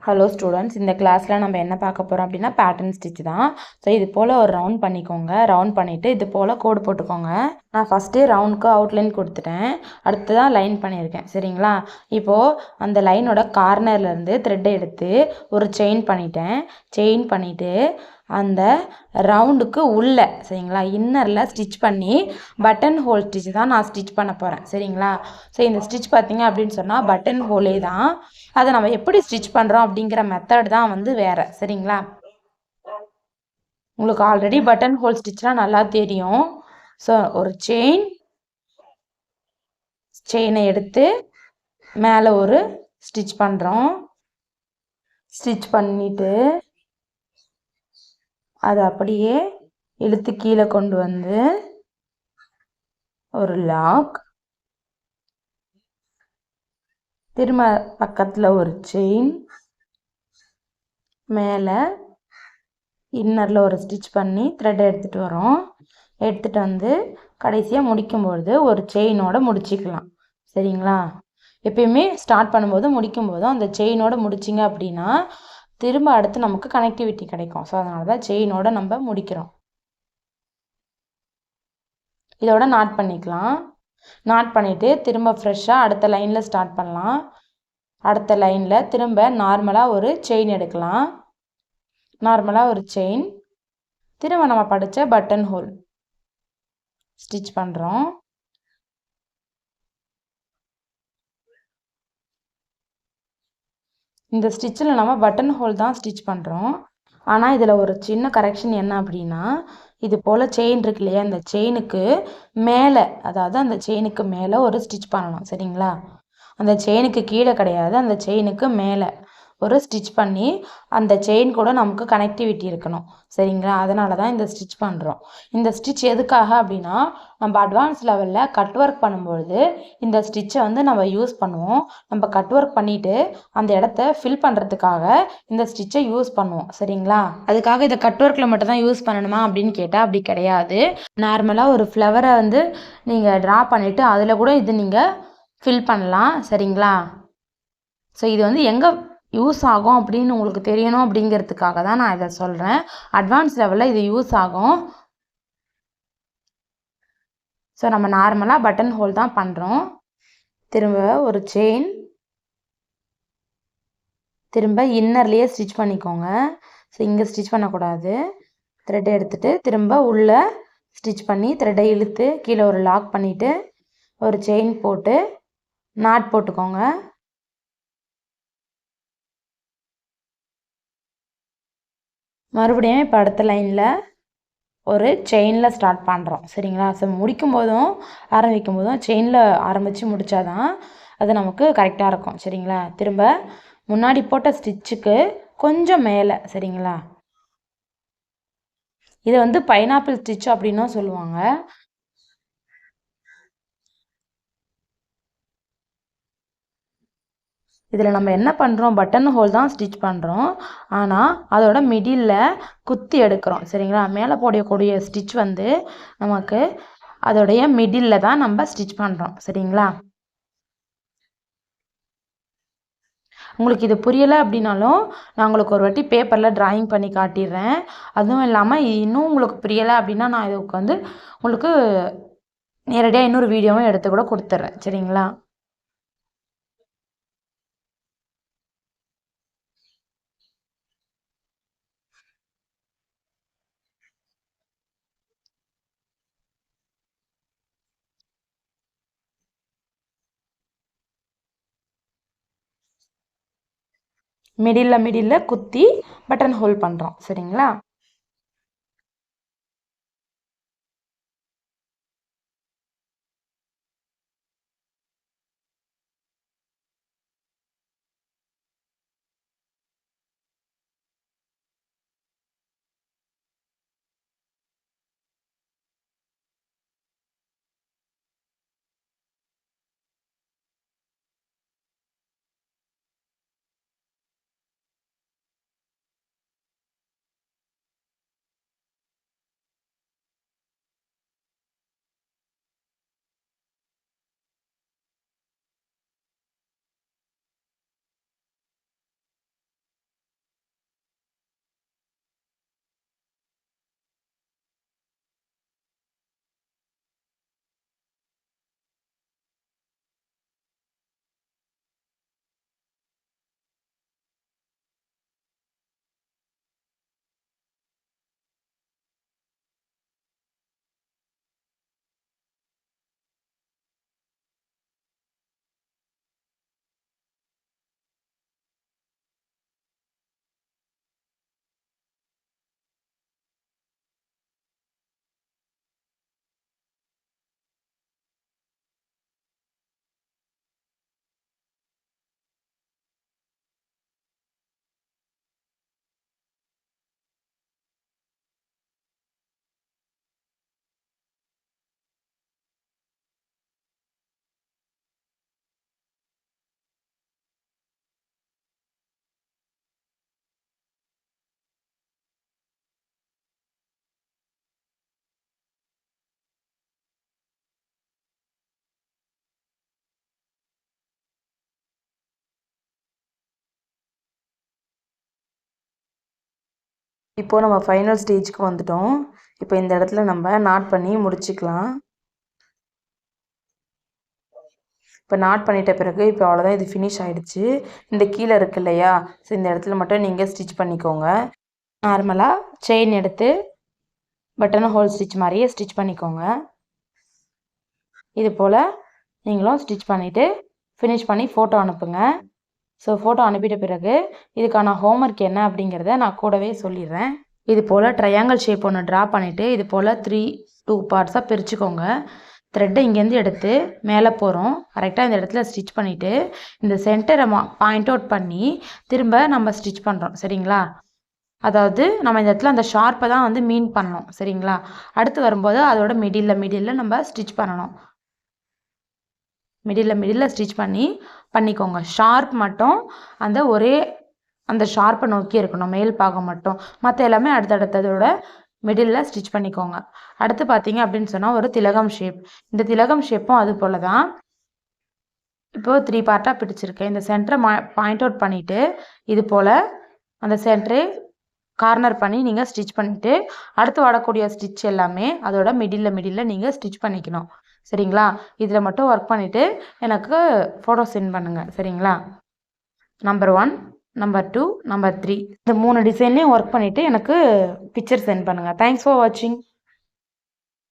Hello students, இந்த கிளாஸில் நம்ம என்ன பார்க்க போகிறோம் அப்படின்னா பேட்டர்ன் ஸ்டிச் தான். ஸோ இது போல் ஒரு ரவுண்ட் பண்ணிக்கோங்க. ரவுண்ட் பண்ணிவிட்டு இது போல் கோடு போட்டுக்கோங்க. நான் ஃபஸ்ட்டே ரவுண்டுக்கு அவுட்லைன் கொடுத்துட்டேன், அடுத்து தான் லைன் பண்ணியிருக்கேன். சரிங்களா? இப்போது அந்த லைனோட கார்னர்லேருந்து த்ரெட்டை எடுத்து ஒரு செயின் பண்ணிட்டேன். செயின் பண்ணிவிட்டு அந்த ரவுண்டுக்கு உள்ளே சரிங்களா இன்னரில் ஸ்டிச் பண்ணி பட்டன் ஹோல் ஸ்டிச் தான் நான் ஸ்டிச் பண்ண போகிறேன். சரிங்களா? ஸோ இந்த ஸ்டிச் பார்த்தீங்க அப்படின்னு சொன்னால் பட்டன் ஹோலே தான். அதை நம்ம எப்படி ஸ்டிச் பண்ணுறோம் அப்படிங்கிற மெத்தட் தான் வந்து வேறு. சரிங்களா? உங்களுக்கு ஆல்ரெடி பட்டன் ஹோல் ஸ்டிச்லாம் நல்லா தெரியும். ஸோ ஒரு செயினை எடுத்து மேலே ஒரு ஸ்டிச் பண்ணுறோம். ஸ்டிச் பண்ணிவிட்டு அதை அப்படியே இழுத்து கீழே கொண்டு வந்து ஒரு லாக், திரும்ப பக்கத்தில் ஒரு செயின், மேலே இன்னரில் ஒரு ஸ்டிச் பண்ணி த்ரெட்டை எடுத்துகிட்டு வரோம். எடுத்துகிட்டு வந்து கடைசியாக முடிக்கும்பொழுது ஒரு செயினோட முடிச்சிக்கலாம். சரிங்களா? எப்பயுமே ஸ்டார்ட் பண்ணும்போது முடிக்கும்போதும் அந்த செயினோட முடிச்சிங்க அப்படின்னா திரும்ப அடுத்து நமக்கு கனெக்டிவிட்டி கிடைக்கும். ஸோ அதனால தான் செயினோட நம்ம முடிக்கிறோம். இதோட நாட் பண்ணிக்கலாம். நாட் பண்ணிவிட்டு திரும்ப ஃப்ரெஷ்ஷாக அடுத்த லைனில் ஸ்டார்ட் பண்ணலாம். அடுத்த லைனில் திரும்ப நார்மலாக ஒரு செயின் எடுக்கலாம். நார்மலாக ஒரு செயின், திரும்ப நம்ம படித்த பட்டன் ஹோல் ஸ்டிச் பண்ணுறோம். இந்த ஸ்டிச்சில் நம்ம பட்டன் ஹோல் தான் ஸ்டிச் பண்ணுறோம். ஆனால் இதில் ஒரு சின்ன கரெக்ஷன் என்ன அப்படின்னா, இது போல் செயின் இருக்கு இல்லையா, இந்த செயினுக்கு மேலே, அதாவது அந்த செயினுக்கு மேலே ஒரு ஸ்டிச் பண்ணணும். சரிங்களா? அந்த செயினுக்கு கீழே கிடையாது, அந்த செயினுக்கு மேலே ஒரு ஸ்டிச் பண்ணி அந்த செயின் கூட நமக்கு கனெக்டிவிட்டி இருக்கணும். சரிங்களா? அதனால தான் இந்த ஸ்டிச் பண்ணுறோம். இந்த ஸ்டிச் எதுக்காக அப்படின்னா, நம்ம அட்வான்ஸ் லெவலில் கட் ஒர்க் பண்ணும்பொழுது இந்த ஸ்டிச்சை வந்து நம்ம யூஸ் பண்ணுவோம். நம்ம கட் ஒர்க் பண்ணிவிட்டு அந்த இடத்த ஃபில் பண்ணுறதுக்காக இந்த ஸ்டிச்சை யூஸ் பண்ணுவோம். சரிங்களா? அதுக்காக இதை கட் ஒர்க்கில் மட்டும் தான் யூஸ் பண்ணணுமா அப்படின்னு கேட்டால் அப்படி கிடையாது. நார்மலாக ஒரு ஃப்ளவரை வந்து நீங்கள் ட்ரா பண்ணிவிட்டு அதில் கூட இது நீங்கள் ஃபில் பண்ணலாம். சரிங்களா? ஸோ இது வந்து எங்கே யூஸ் ஆகும் அப்படின்னு உங்களுக்கு தெரியணும் அப்படிங்கிறதுக்காக தான் நான் இதை சொல்கிறேன். அட்வான்ஸ் லெவலில் இது யூஸ் ஆகும். ஸோ நம்ம நார்மலாக பட்டன் ஹோல் தான் பண்ணுறோம். திரும்ப ஒரு செயின், திரும்ப இன்னர்லேயே ஸ்டிச் பண்ணிக்கோங்க. ஸோ இங்கே ஸ்டிச் பண்ணக்கூடாது. த்ரெட்டை எடுத்துகிட்டு திரும்ப உள்ளே ஸ்டிச் பண்ணி த்ரெட்டை இழுத்து கீழே ஒரு லாக் பண்ணிவிட்டு ஒரு செயின் போட்டு நாட் போட்டுக்கோங்க. மறுபடியும் இப்போ அடுத்த லைனில் ஒரு செயினில் ஸ்டார்ட் பண்ணுறோம். சரிங்களா? ஸோ முடிக்கும் போதும் ஆரம்பிக்கும் போதும் செயினில் ஆரம்பித்து முடித்தா தான் அது நமக்கு கரெக்டாக இருக்கும். சரிங்களா? திரும்ப முன்னாடி போட்ட ஸ்டிச்சுக்கு கொஞ்சம் மேலே. சரிங்களா? இதை வந்து பைனாப்பிள் ஸ்டிச் அப்படின்னும் சொல்லுவாங்க. இதில் நம்ம என்ன பண்ணுறோம், பட்டன் ஹோல் தான் ஸ்டிச் பண்ணுறோம். ஆனால் அதோட மிடில் குத்தி எடுக்கிறோம். சரிங்களா? மேலே போடக்கூடிய ஸ்டிச் வந்து நமக்கு அதோடைய மிடில் தான் நம்ம ஸ்டிச் பண்ணுறோம். சரிங்களா? உங்களுக்கு இது புரியலை அப்படின்னாலும் நான் உங்களுக்கு ஒரு வாட்டி பேப்பரில் ட்ராயிங் பண்ணி காட்டிடுறேன். அதுவும் இல்லாமல் இன்னும் உங்களுக்கு புரியலை அப்படின்னா நான் இதுக்கு வந்து உங்களுக்கு நேரடியாக இன்னொரு வீடியோவும் எடுத்து கூட கொடுத்துட்றேன். சரிங்களா? மிடில் குத்தி பட்டன் ஹோல் பண்ணுறோம். சரிங்களா? இப்போது நம்ம ஃபைனல் ஸ்டேஜ்க்கு வந்துட்டோம். இப்போ இந்த இடத்துல நம்ம நாட் பண்ணி முடிச்சுக்கலாம். இப்போ நாட் பண்ணிட்ட பிறகு இப்போ அவ்வளோதான், இது ஃபினிஷ் ஆகிடுச்சு. இந்த கீழே இருக்கு இல்லையா, ஸோ இந்த இடத்துல மட்டும் நீங்கள் ஸ்டிச் பண்ணிக்கோங்க. நார்மலாக செயின் எடுத்து பட்டன் ஹோல் ஸ்டிச் மாதிரியே ஸ்டிச் பண்ணிக்கோங்க. இது போல் நீங்களும் ஸ்டிச் பண்ணிவிட்டு ஃபினிஷ் பண்ணி ஃபோட்டோ அனுப்புங்க. ஸோ ஃபோட்டோ அனுப்பிட்ட பிறகு இதுக்கான ஹோம்ஒர்க் என்ன அப்படிங்கிறத நான் கூடவே சொல்லிடுறேன். இது போல் ட்ரையாங்கிள் ஷேப் ஒன்று ட்ரா பண்ணிவிட்டு இது போல் 2 பார்ட்ஸாக பிரிச்சுக்கோங்க. த்ரெட்டை இங்கேருந்து எடுத்து மேலே போகிறோம், கரெக்டாக இந்த இடத்துல ஸ்டிச் பண்ணிவிட்டு இந்த சென்டரை பாயிண்ட் அவுட் பண்ணி திரும்ப நம்ம ஸ்டிச் பண்ணுறோம். சரிங்களா? அதாவது நம்ம இந்த இடத்துல அந்த ஷார்ப்பை தான் வந்து மீன் பண்ணணும். சரிங்களா? அடுத்து வரும்போது அதோட மிடில் நம்ம ஸ்டிச் பண்ணணும். மிடில் ஸ்டிச் பண்ணிக்கோங்க. ஷார்ப் மட்டும் அந்த ஷார்ப்பை நோக்கி இருக்கணும், மேல் பாகம் மட்டும். மற்ற எல்லாமே அடுத்தடுத்ததோட மிடில் ஸ்டிச் பண்ணிக்கோங்க. அடுத்து பார்த்தீங்க அப்படின்னு சொன்னால் ஒரு திலகம் ஷேப். இந்த திலகம் ஷேப்பும் அது போல் தான். இப்போது 3 பார்ட்டாக பிடிச்சிருக்கேன். இந்த சென்டரை பாயிண்ட் அவுட் பண்ணிவிட்டு இது போல் அந்த சென்டரை கார்னர் பண்ணி நீங்கள் ஸ்டிச் பண்ணிவிட்டு அடுத்து வரக்கூடிய ஸ்டிச் எல்லாமே அதோட மிடில் நீங்கள் ஸ்டிச் பண்ணிக்கணும். சரிங்களா? இதில் மட்டும் ஒர்க் பண்ணிவிட்டு எனக்கு ஃபோட்டோ சென்ட் பண்ணுங்கள். சரிங்களா? நம்பர் 1, நம்பர் 2, நம்பர் 3 இந்த 3 டிசைன்லேயும் ஒர்க் பண்ணிவிட்டு எனக்கு பிக்சர் சென்ட் பண்ணுங்கள். தேங்க்ஸ் ஃபார் வாட்சிங்.